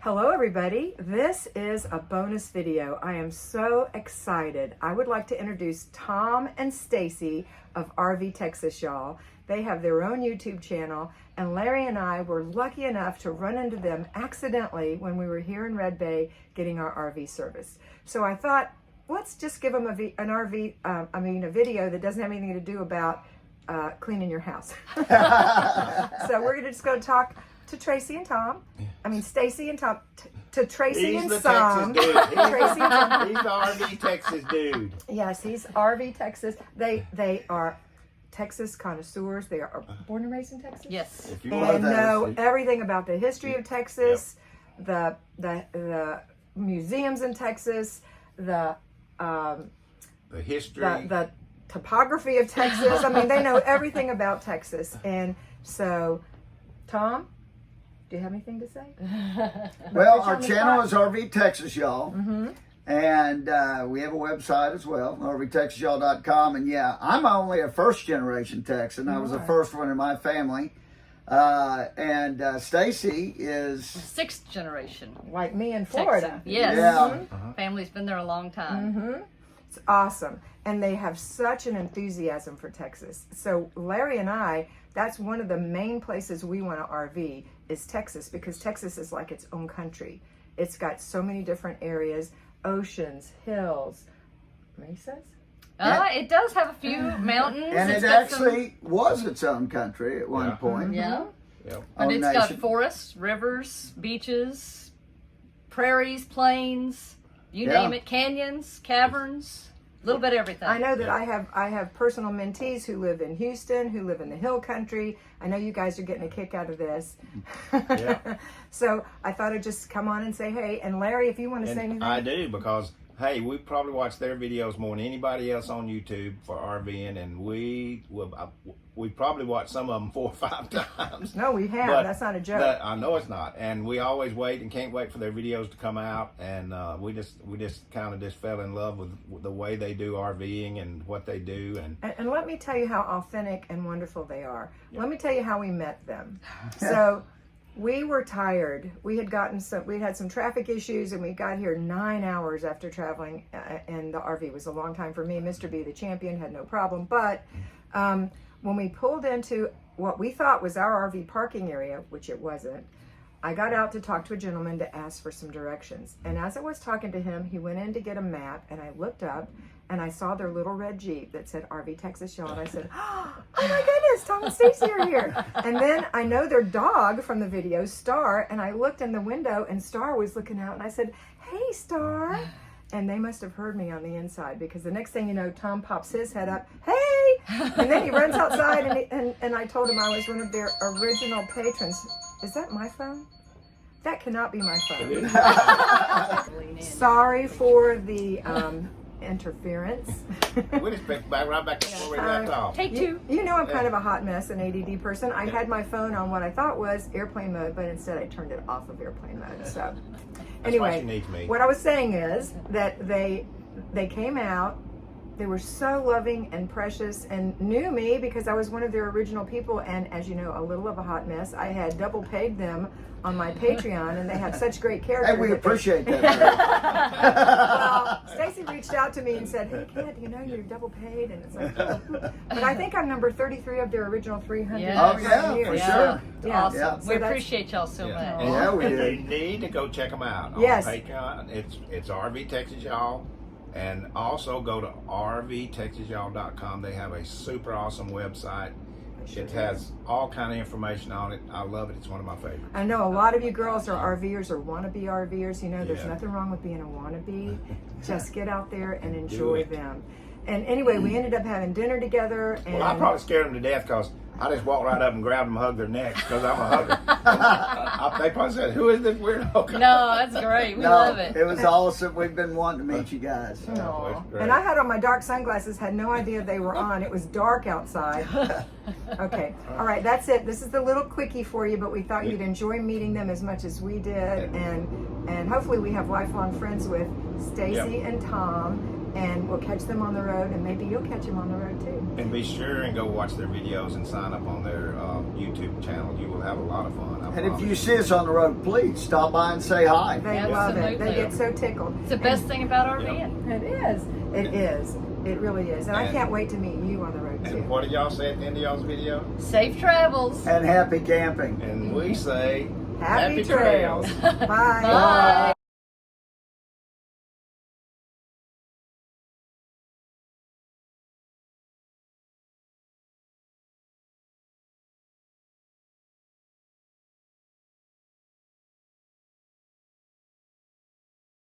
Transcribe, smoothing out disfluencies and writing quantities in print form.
Hello everybody, this is a bonus video. I am so excited. I would like to introduce Tom and Stacy of RV Texas, y'all. They have their own YouTube channel, and Larry and I were lucky enough to run into them accidentally when we were here in Red Bay getting our RV serviced. So I thought, let's just give them a video that doesn't have anything to do about cleaning your house. So we're just going to talk to Tracy and Tom. Stacy and Tom. To Tracy he's and the Tom. Texas dude. Tracy and Tom. He's the RV Texas dude. Yes, he's RV Texas. They are Texas connoisseurs. They are born and raised in Texas. Yes. If you And want know everything about the history of Texas, the museums in Texas, the history, the topography of Texas. They know everything about Texas. And so, Tom, do you have anything to say? Well, our channel is RV Texas, y'all. Mm-hmm. And we have a website as well, rvtexasyall.com. And yeah, I'm only a first generation Texan. I was the first one in my family. And Stacy is sixth generation. Like me in Florida. Texan. Yes. Yeah. Family's been there a long time. Mm-hmm. It's awesome. And they have such an enthusiasm for Texas. So Larry and I, that's one of the main places we want to RV is Texas, because Texas is like its own country. It's got so many different areas, oceans, hills, mesas. It does have a few mountains. And it actually was its own country at one point. Yeah. Yep. But it's got nation. forests, rivers, beaches, prairies, plains, you Yeah. name it, canyons, caverns, a little bit of everything. I know that I have personal mentees who live in Houston, who live in the hill country. I know you guys are getting a kick out of this. Yeah. So I thought I'd just come on and say, hey, and Larry, if you want to say anything. I do, because hey, we probably watch their videos more than anybody else on YouTube for RVing, and we probably watch some of them 4 or 5 times. No, we have. But that's not a joke. I know it's not, and we always wait and can't wait for their videos to come out. And we just kind of fell in love with the way they do RVing and what they do. And let me tell you how authentic and wonderful they are. Let me tell you how we met them. So we were tired. We had had some traffic issues, and we got here 9 hours after traveling. And the RV was a long time for me. Mr. B, the champion, had no problem. But when we pulled into what we thought was our RV parking area, which it wasn't, I got out to talk to a gentleman to ask for some directions. And as I was talking to him, he went in to get a map, and I looked up and I saw their little red Jeep that said RV Texas, y'all. And I said, oh my goodness, Tom and Stacy are here. And then I know their dog from the video, Star, and I looked in the window and Star was looking out, and I said, hey, Star. And they must have heard me on the inside, because the next thing you know, Tom pops his head up, hey! And then he runs outside, and I told him I was one of their original patrons. Is that my phone? That cannot be my phone. Sorry for the interference. We just picked right back to where we left off. Take two. You know I'm kind of a hot mess, an ADD person. I had my phone on what I thought was airplane mode, but instead I turned it off of airplane mode. So anyway, she needs me. what I was saying is that they came out. They were so loving and precious and knew me because I was one of their original people. And as you know, a little of a hot mess. I had double paid them on my Patreon, and they have such great characters. And we appreciate that. Well, Stacy reached out to me and said, hey, Kat, you're double paid. And it's like, but I think I'm number 33 of their original 300. Yeah. Oh, yeah, for sure. Yeah. Awesome. Yeah. We appreciate y'all so much. Yeah, we And do. you need to go check them out on Yes. Patreon. It's RV Texas, y'all. And also go to rvtexasyall.com. They have a super awesome website. It has all kind of information on it. I love it. It's one of my favorites. I know a lot of you girls are RVers or want to be RVers. There's Yeah. nothing wrong with being a wannabe. Just get out there and enjoy it. them. And anyway, we ended up having dinner together. And Well, I probably scared them to death because I just walked right up and grabbed them and hugged their necks because I'm a hugger. They probably said, who is this weirdo guy? No, that's great. We love it. It was awesome. We've been wanting to meet you guys. Aw. it's great. And I had on my dark sunglasses, had no idea they were on. It was dark outside. Okay, all right, that's it. This is the little quickie for you, but we thought you'd enjoy meeting them as much as we did, and hopefully we have lifelong friends with Stacy Yep. and Tom. and we'll catch them on the road, and maybe you'll catch them on the road too. And be sure and go watch their videos and sign up on their YouTube channel. You will have a lot of fun. I And if promise. you see us on the road, please stop by and say hi. They love it. They Absolutely. get so tickled. It's the best thing about RVing. It is. It is. It really is. And I And- can't wait to meet you on the road too. And what did y'all say at the end of y'all's video? Safe travels. And happy camping. And we say Happy trails. Bye. Bye.